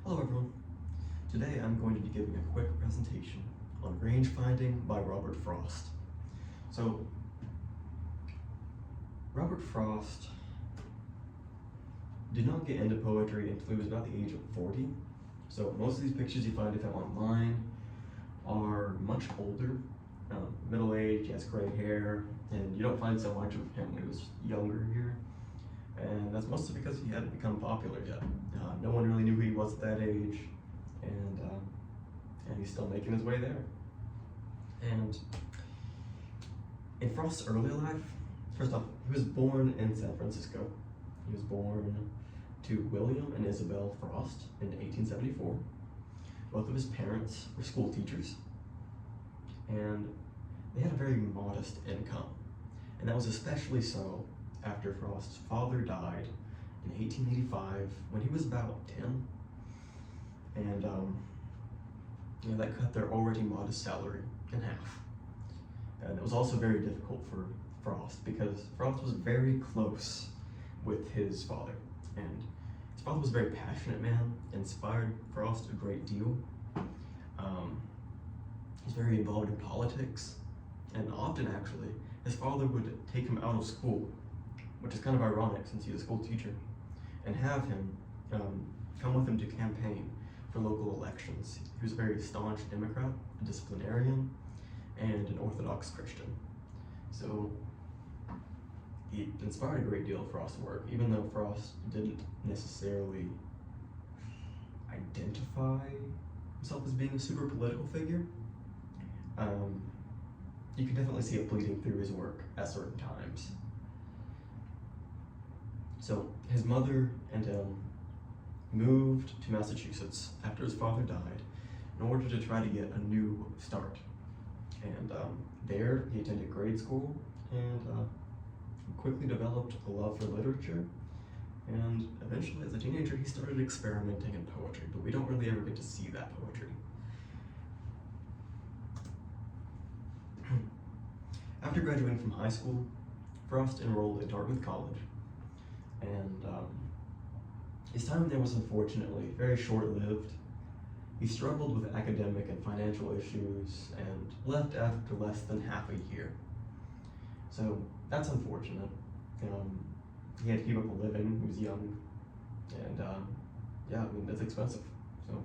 Hello everyone. Today I'm going to be giving a quick presentation on range finding by Robert Frost. So, Robert Frost did not get into poetry until he was about the age of 40. So most of these pictures you find of him online are much older, middle-aged, he has gray hair, and you don't find so much of him when he was younger here. And that's mostly because he hadn't become popular yet. No one really knew who he was at that age, and he's still making his way there. And in Frost's early life, first off, he was born in San Francisco. He was born to William and Isabel Frost in 1874. Both of his parents were school teachers, and they had a very modest income. And that was especially so after Frost's father died in 1885 when he was about 10. And that cut their already modest salary in half. And it was also very difficult for Frost because Frost was very close with his father. And his father was a very passionate man, inspired Frost a great deal. He's very involved in politics, and often actually, his father would take him out of school, which is kind of ironic since he's a school teacher, and have him come with him to campaign for local elections. He was a very staunch Democrat, a disciplinarian, and an Orthodox Christian. So he inspired a great deal of Frost's work, even though Frost didn't necessarily identify himself as being a super political figure. You can definitely see it bleeding through his work at certain times. So his mother and him moved to Massachusetts after his father died in order to try to get a new start. And there he attended grade school and quickly developed a love for literature. And eventually, as a teenager, he started experimenting in poetry, but we don't really ever get to see that poetry. After graduating from high school, Frost enrolled at Dartmouth College, and his time there was unfortunately very short-lived. He struggled with academic and financial issues and left after less than half a year. So that's unfortunate. He had to keep up a living, he was young, and that's expensive. So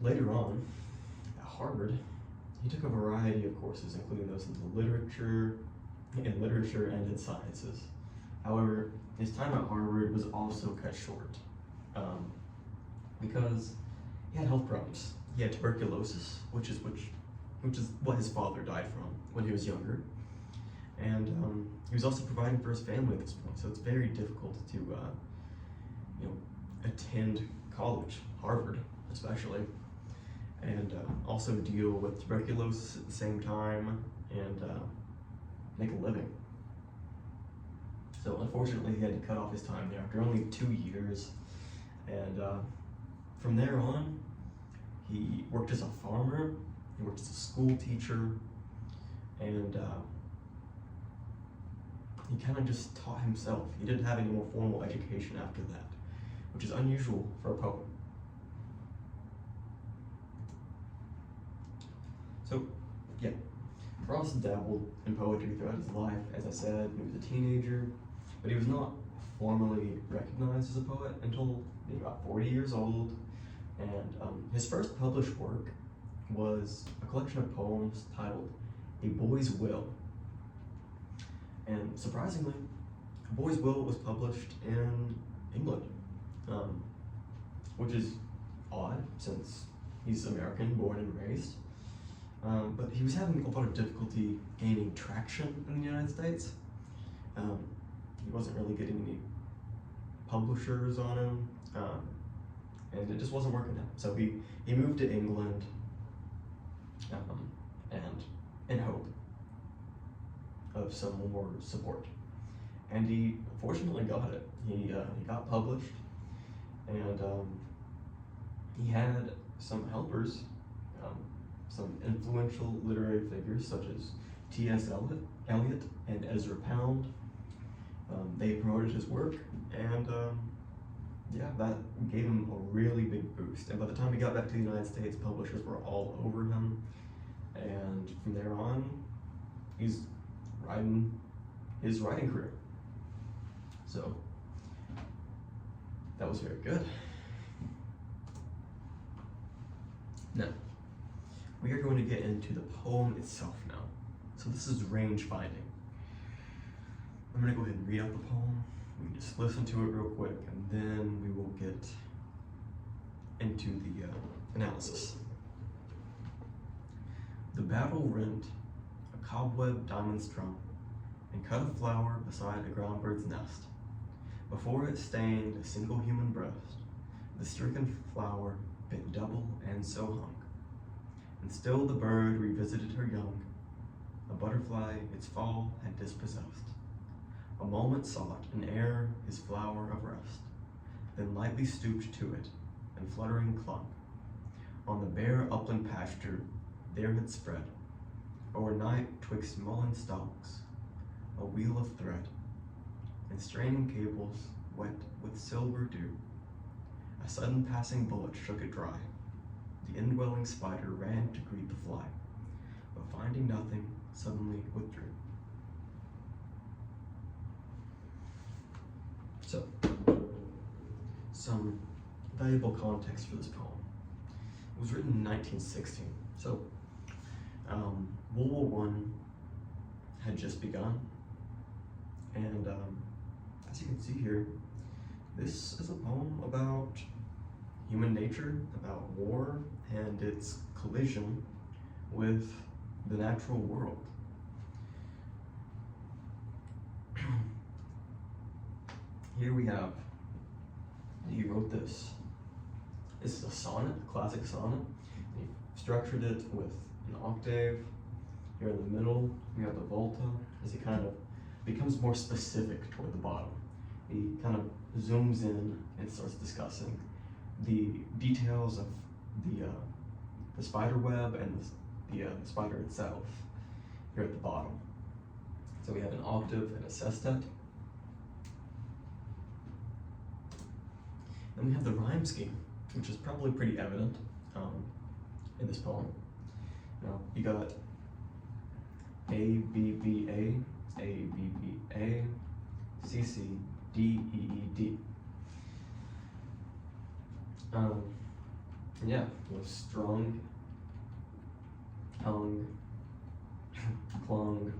later on, at Harvard, he took a variety of courses, including those in literature and in sciences. However, his time at Harvard was also cut short because he had health problems. He had tuberculosis, which is what his father died from when he was younger, and he was also providing for his family at this point. So it's very difficult to attend college, Harvard especially, and also deal with tuberculosis at the same time and make a living. So unfortunately, he had to cut off his time there after only 2 years, and from there on, he worked as a farmer, he worked as a school teacher, and he kind of just taught himself. He didn't have any more formal education after that, which is unusual for a poet. So, yeah, Frost dabbled in poetry throughout his life. As I said, he was a teenager, but he was not formally recognized as a poet until maybe about 40 years old. And his first published work was a collection of poems titled A Boy's Will. And surprisingly, A Boy's Will was published in England, which is odd since he's American, born and raised. But he was having a lot of difficulty gaining traction in the United States. He wasn't really getting any publishers on him, and it just wasn't working out. So he moved to England, and in hope of some more support. And he fortunately got it. He got published, and he had some helpers, some influential literary figures such as T.S. Eliot and Ezra Pound. They promoted his work, and that gave him a really big boost. And by the time he got back to the United States, publishers were all over him. And from there on, he's riding his writing career. So that was very good. Now, we are going to get into the poem itself now. So this is range finding. I'm gonna go ahead and read out the poem. We can just listen to it real quick, and then we will get into the analysis. The battle rent a cobweb diamond strung, and cut a flower beside a ground bird's nest. Before it stained a single human breast, the stricken flower bit double and so hung. And still the bird revisited her young, a butterfly its fall had dispossessed. A moment sought in air his flower of rest, then lightly stooped to it, and fluttering clung. On the bare upland pasture there had spread, o'ernight twixt mullein stalks, a wheel of thread, and straining cables wet with silver dew. A sudden passing bullet shook it dry. The indwelling spider ran to greet the fly, but finding nothing, suddenly withdrew. So, some valuable context for this poem. It was written in 1916, so World War I had just begun, and as you can see here, this is a poem about human nature, about war, and its collision with the natural world. Here we have, he wrote this. This is a sonnet, a classic sonnet. He structured it with an octave. Here in the middle, we have the volta, as he kind of becomes more specific toward the bottom. He kind of zooms in and starts discussing the details of the spider web and the spider itself here at the bottom. So we have an octave and a sestet. Then we have the rhyme scheme, which is probably pretty evident in this poem. Now, you got A, B, B, A, B, B, A, C, C, D, E, E, D. Yeah, strung, hung, clung,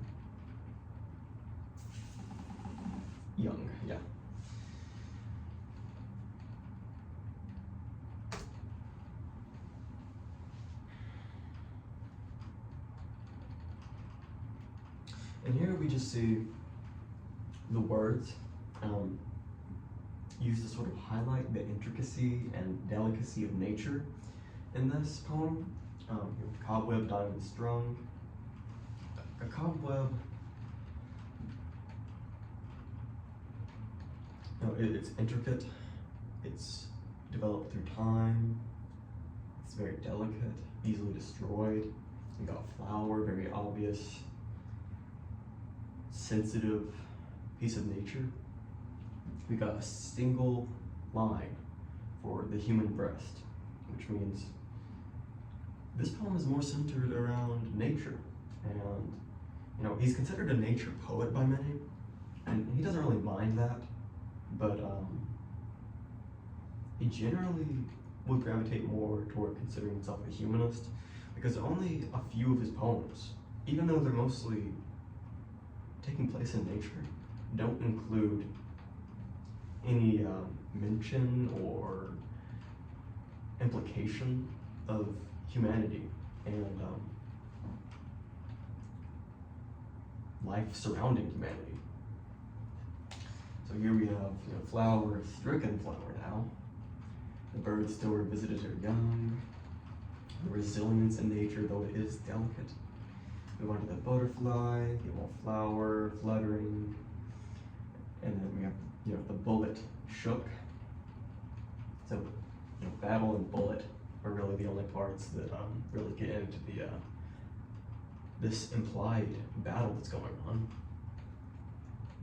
young, yeah. And here we just see the words used to sort of highlight the intricacy and delicacy of nature in this poem. Cobweb, diamond strung. A cobweb, it's intricate, it's developed through time, it's very delicate, easily destroyed. You got flower, very obvious, sensitive piece of nature. We got a single line for the human breast, which means this poem is more centered around nature. And he's considered a nature poet by many, and he doesn't really mind that, but he generally would gravitate more toward considering himself a humanist, because only a few of his poems, even though they're mostly taking place in nature, don't include any mention or implication of humanity and life surrounding humanity. So here we have flower, stricken flower now. The bird still revisited her young. The resilience in nature, though it is delicate. Move on to the butterfly, the flower fluttering, and then we have the bullet shook. So battle and bullet are really the only parts that really get into the this implied battle that's going on.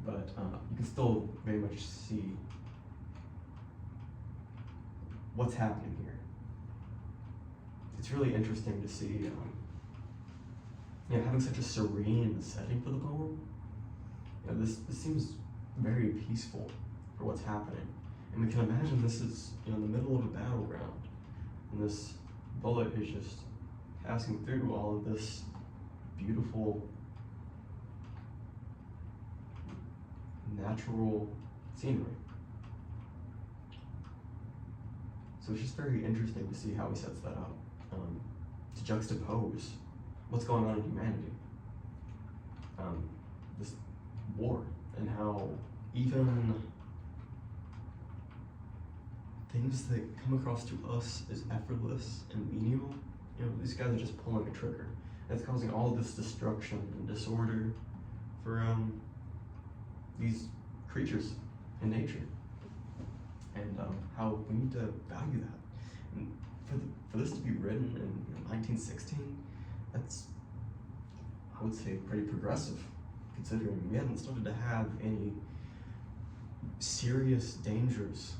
But you can still very much see what's happening here. It's really interesting to see, having such a serene setting for the poem. This seems very peaceful for what's happening. And we can imagine this is, in the middle of a battleground. And this bullet is just passing through all of this beautiful, natural scenery. So it's just very interesting to see how he sets that up, to juxtapose what's going on in humanity. This war, and how even things that come across to us as effortless and menial, these guys are just pulling a trigger. That's causing all of this destruction and disorder for these creatures in nature, and how we need to value that. And for this to be written in 1916, that's, I would say, pretty progressive, considering we hadn't started to have any serious dangers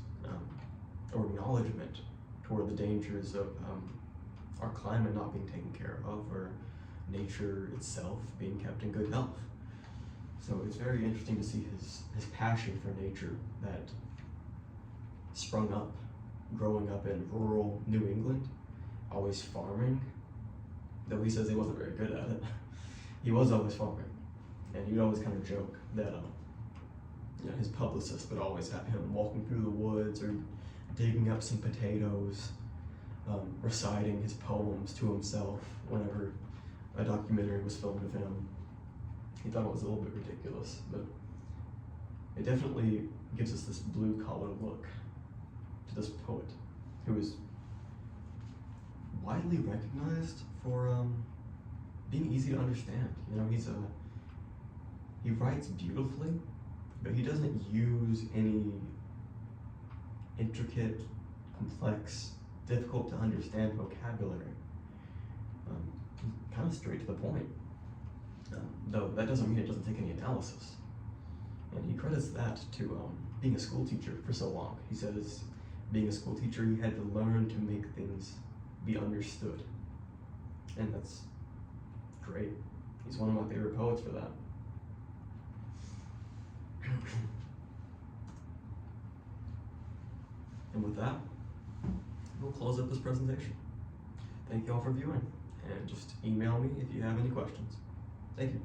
or acknowledgement toward the dangers of our climate not being taken care of, or nature itself being kept in good health. So it's very interesting to see his passion for nature that sprung up growing up in rural New England, always farming, though he says he wasn't very good at it. He was always farming, and he'd always kind of joke that his publicist would always have him walking through the woods or digging up some potatoes, reciting his poems to himself whenever a documentary was filmed of him. He thought it was a little bit ridiculous, but it definitely gives us this blue-collar look to this poet who is widely recognized for being easy to understand. He writes beautifully, but he doesn't use any intricate, complex, difficult to understand vocabulary. Kind of straight to the point. Though that doesn't mean it doesn't take any analysis. And he credits that to being a school teacher for so long. He says, being a school teacher, he had to learn to make things be understood. And that's great. He's one of my favorite poets for that. And with that, we'll close up this presentation. Thank you all for viewing, and just email me if you have any questions. Thank you.